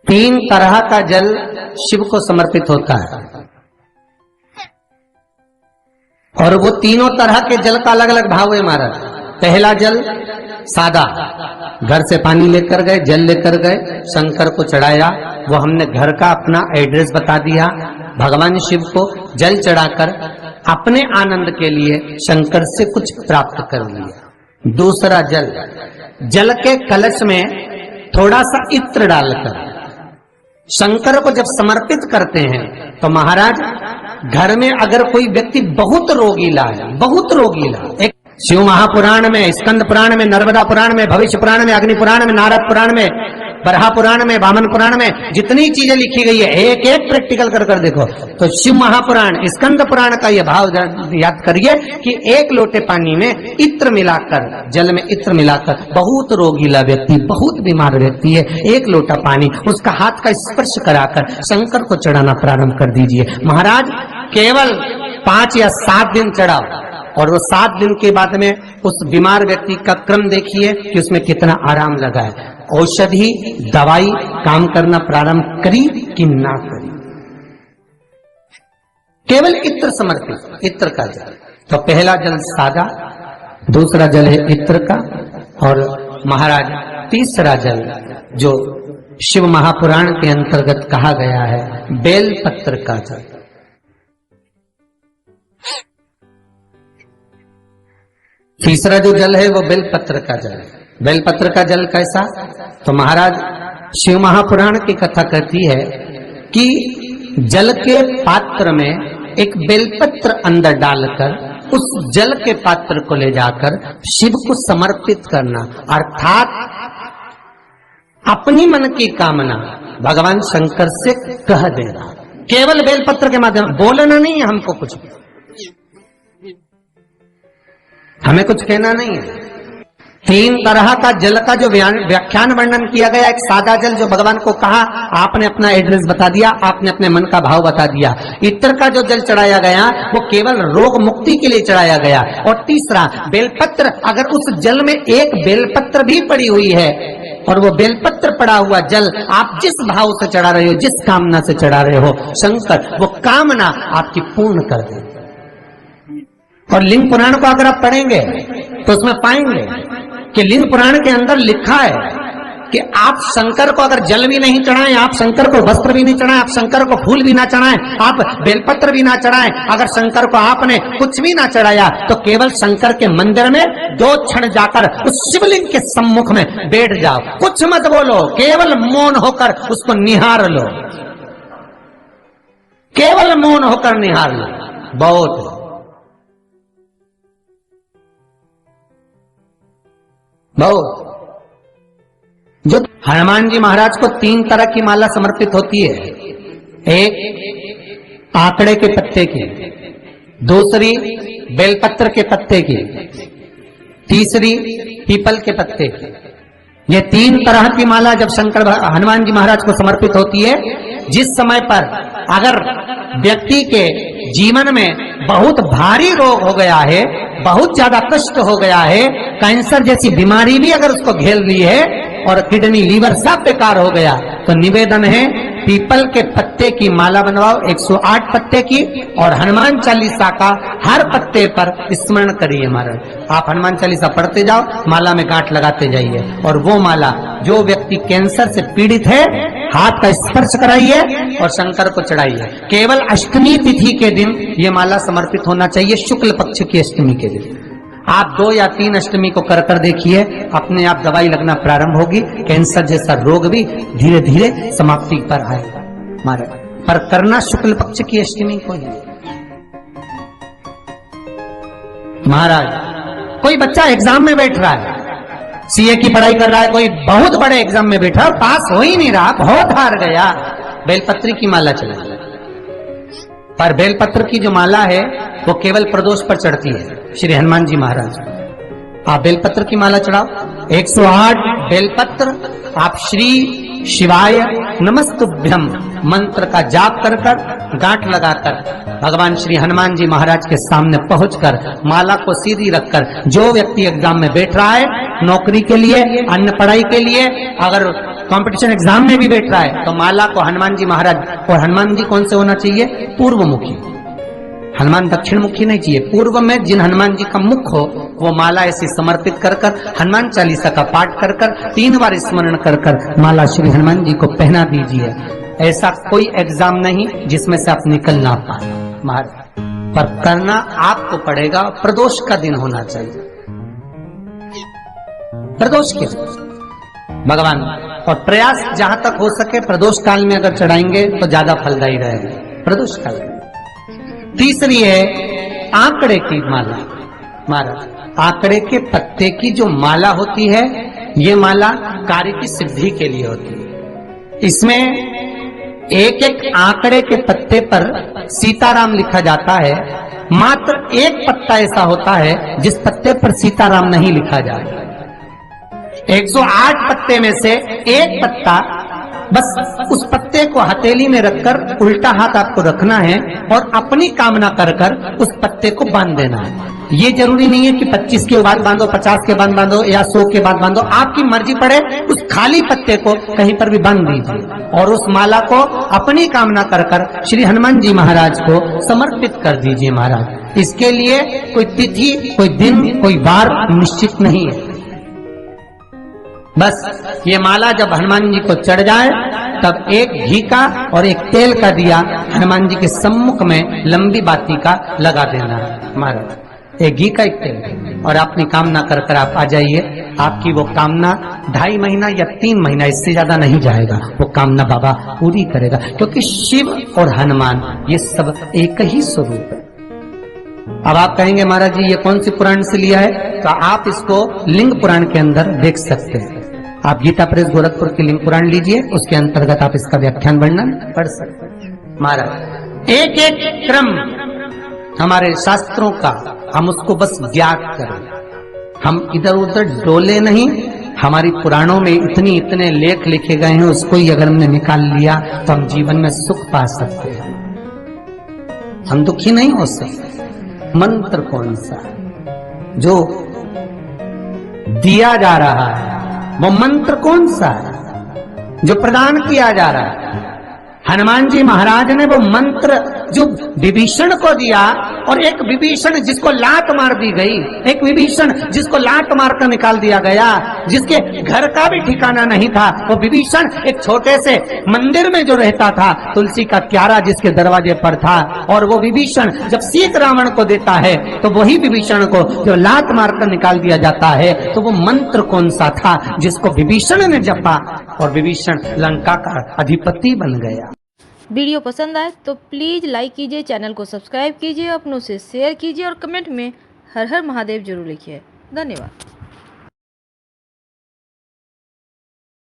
तीन तरह का जल शिव को समर्पित होता है और वो तीनों तरह के जल का अलग अलग भाव है महाराज। पहला जल सादा, घर से पानी लेकर गए, जल लेकर गए, शंकर को चढ़ाया, वो हमने घर का अपना एड्रेस बता दिया, भगवान शिव को जल चढ़ाकर अपने आनंद के लिए शंकर से कुछ प्राप्त कर लिया। दूसरा जल, जल के कलश में थोड़ा सा इत्र डालकर शंकर को जब समर्पित करते हैं तो महाराज घर में अगर कोई व्यक्ति बहुत रोगीला है, बहुत रोगीला, एक शिव महापुराण में, स्कंद पुराण में, नर्मदा पुराण में, भविष्य पुराण में, अग्नि पुराण में, नारद पुराण में, बरहा पुराण में, वामन पुराण में जितनी चीजें लिखी गई है एक एक प्रैक्टिकल कर कर देखो तो शिव महापुराण, स्कंद पुराण का यह भाव याद करिए कि एक लोटे पानी में इत्र मिलाकर, जल में इत्र मिलाकर, बहुत रोगीला व्यक्ति, बहुत बीमार व्यक्ति है, एक लोटा पानी उसका हाथ का स्पर्श कराकर शंकर को चढ़ाना प्रारंभ कर दीजिए। महाराज केवल 5 या 7 दिन चढ़ाओ और वो 7 दिन के बाद में उस बीमार व्यक्ति का क्रम देखिए कि उसमें कितना आराम लगा है। औषधि दवाई काम करना प्रारंभ करी कि ना करी। केवल इत्र समर्पित, इत्र का जल। तो पहला जल सादा, दूसरा जल है इत्र का, और महाराज तीसरा जल जो शिव महापुराण के अंतर्गत कहा गया है बेल पत्र का जल। तीसरा जो जल है वो बेलपत्र का जल है। बेलपत्र का जल कैसा? तो महाराज शिव महापुराण की कथा कहती है कि जल के पात्र में एक बेलपत्र अंदर डालकर उस जल के पात्र को ले जाकर शिव को समर्पित करना, अर्थात अपनी मन की कामना भगवान शंकर से कह देना, केवल बेलपत्र के माध्यम, बोलना नहीं है हमको कुछ, हमें कुछ कहना नहीं है। 3 तरह का जल का जो व्याख्यान वर्णन किया गया, एक सादा जल जो भगवान को कहा, आपने अपना एड्रेस बता दिया, आपने अपने मन का भाव बता दिया। इत्र का जो जल चढ़ाया गया वो केवल रोग मुक्ति के लिए चढ़ाया गया। और तीसरा बेलपत्र, अगर उस जल में एक बेलपत्र भी पड़ी हुई है और वो बेलपत्र पड़ा हुआ जल आप जिस भाव से चढ़ा रहे हो, जिस कामना से चढ़ा रहे हो, शंकर वो कामना आपकी पूर्ण कर दे। और लिंग पुराण को अगर आप पढ़ेंगे तो उसमें पाएंगे कि लिंग पुराण के अंदर लिखा है कि आप शंकर को अगर जल भी नहीं चढ़ाएं, आप शंकर को वस्त्र भी नहीं चढ़ाएं, आप शंकर को फूल भी ना चढ़ाएं, आप बेलपत्र भी ना चढ़ाएं, अगर शंकर को आपने कुछ भी ना चढ़ाया तो केवल शंकर के मंदिर में 2 क्षण जाकर उस शिवलिंग के सम्मुख में बैठ जाओ, कुछ मत बोलो, केवल मौन होकर उसको निहार लो, केवल मौन होकर निहार लो, बहुत। जो हनुमान जी महाराज को 3 तरह की माला समर्पित होती है, एक आंकड़े के पत्ते की, दूसरी बेलपत्र के पत्ते की, तीसरी पीपल के पत्ते की। ये 3 तरह की माला जब शंकर हनुमान जी महाराज को समर्पित होती है, जिस समय पर अगर व्यक्ति के जीवन में बहुत भारी रोग हो गया है, बहुत ज्यादा कष्ट हो गया है, कैंसर जैसी बीमारी भी अगर उसको घेर ली है और किडनी लीवर सब बेकार हो गया, तो निवेदन है पीपल के पत्ते की माला बनवाओ, 108 पत्ते की, और हनुमान चालीसा का हर पत्ते पर स्मरण करिए महाराज। आप हनुमान चालीसा पढ़ते जाओ, माला में गांठ लगाते जाइए, और वो माला जो व्यक्ति कैंसर से पीड़ित है हाथ का स्पर्श कराइए और शंकर को चढ़ाइए। केवल अष्टमी तिथि के दिन ये माला समर्पित होना चाहिए, शुक्ल पक्ष की अष्टमी के दिन। आप 2 या 3 अष्टमी को कर देखिए, अपने आप दवाई लगना प्रारंभ होगी, कैंसर जैसा रोग भी धीरे धीरे समाप्ति पर आएगा महाराज। पर करना शुक्ल पक्ष की अष्टमी को ही। महाराज कोई बच्चा एग्जाम में बैठ रहा है, सीए की पढ़ाई कर रहा है, कोई बहुत बड़े एग्जाम में बैठा और पास हो ही नहीं रहा, बहुत हार गया, बेलपत्री की माला चला। पर बेलपत्र की जो माला है वो केवल प्रदोष पर चढ़ती है श्री हनुमान जी महाराज। आप बेलपत्र की माला चढ़ाओ, 108 बेलपत्र आप श्री शिवाय नमस्तुभ्यम मंत्र का जाप कर गांठ लगाकर भगवान श्री हनुमान जी महाराज के सामने पहुंचकर माला को सीधी रखकर, जो व्यक्ति एग्जाम में बैठ रहा है, नौकरी के लिए, अन्य पढ़ाई के लिए, अगर कंपटीशन एग्जाम में भी बैठ रहा है तो माला को हनुमान जी महाराज, और हनुमान जी कौन से होना चाहिए? पूर्वमुखी। हनुमान दक्षिण मुखी नहीं चाहिए। पूर्व में जिन हनुमान जी का मुख हो वो माला ऐसी समर्पित कर कर, हनुमान चालीसा का पाठ कर कर, 3 बार स्मरण कर कर माला श्री हनुमान जी को पहना दीजिए। ऐसा कोई एग्जाम नहीं जिसमें से आप निकल ना पाए महाराज, पर करना आपको पड़ेगा। प्रदोष का दिन होना चाहिए, प्रदोष के भगवान, और प्रयास जहां तक हो सके प्रदोष काल में अगर चढ़ाएंगे तो ज्यादा फलदायी रहेगा प्रदोष काल में। तीसरी है आंकड़े की माला। महाराज आंकड़े के पत्ते की जो माला होती है ये माला कार्य की सिद्धि के लिए होती है। इसमें एक एक आंकड़े के पत्ते पर सीताराम लिखा जाता है। मात्र एक पत्ता ऐसा होता है जिस पत्ते पर सीताराम नहीं लिखा जाता। 108 पत्ते में से एक पत्ता, बस उस पत्ते को हथेली में रखकर उल्टा हाथ आपको रखना है और अपनी कामना कर कर उस पत्ते को बांध देना है। ये जरूरी नहीं है कि 25 के बाद बांधो, 50 के बाद बांधो या 100 के बाद बांधो, आपकी मर्जी पड़े। उस खाली पत्ते को कहीं पर भी बांध दीजिए और उस माला को अपनी कामना कर कर श्री हनुमान जी महाराज को समर्पित कर दीजिए महाराज। इसके लिए कोई तिथि, कोई दिन, कोई वार निश्चित नहीं है। बस ये माला जब हनुमान जी को चढ़ जाए तब एक घी का और एक तेल का दिया हनुमान जी के सम्मुख में लंबी बाती का लगा देना महाराज। एक घी का, एक तेल, और अपनी कामना कर कर आप आ जाइए। आपकी वो कामना 2.5 महीना या 3 महीना, इससे ज्यादा नहीं जाएगा, वो कामना बाबा पूरी करेगा। क्योंकि शिव और हनुमान ये सब एक ही स्वरूप है। अब आप कहेंगे महाराज जी ये कौन सी पुराण से लिया है? तो आप इसको लिंग पुराण के अंदर देख सकते हैं। आप गीता प्रेस गोरखपुर की लिंग पुराण लीजिए, उसके अंतर्गत आप इसका व्याख्यान वर्णन पढ़ सकते हैं महाराज। एक एक क्रम हमारे शास्त्रों का हम उसको बस ज्ञात करें, हम इधर उधर डोले नहीं। हमारी पुराणों में इतने लेख लिखे गए हैं, उसको ही अगर हमने निकाल लिया तो हम जीवन में सुख पा सकते हैं, हम दुखी नहीं हो सकते। मंत्र कौन सा जो दिया जा रहा है, वो मंत्र कौन सा है जो प्रदान किया जा रहा है? हनुमान जी महाराज ने वो मंत्र जो विभीषण को दिया, और एक विभीषण जिसको लात मार दी गई, एक विभीषण जिसको लात मारकर निकाल दिया गया, जिसके घर का भी ठिकाना नहीं था, वो विभीषण एक छोटे से मंदिर में जो रहता था, तुलसी का क्यारा जिसके दरवाजे पर था, और वो विभीषण जब सीत रावण को देता है तो वही विभीषण को जो लात मारकर निकाल दिया जाता है, तो वो मंत्र कौन सा था जिसको विभीषण ने जपा और विभीषण लंका का अधिपति बन गया। वीडियो पसंद आए तो प्लीज़ लाइक कीजिए, चैनल को सब्सक्राइब कीजिए, अपनों से शेयर कीजिए और कमेंट में हर हर महादेव जरूर लिखिए। धन्यवाद।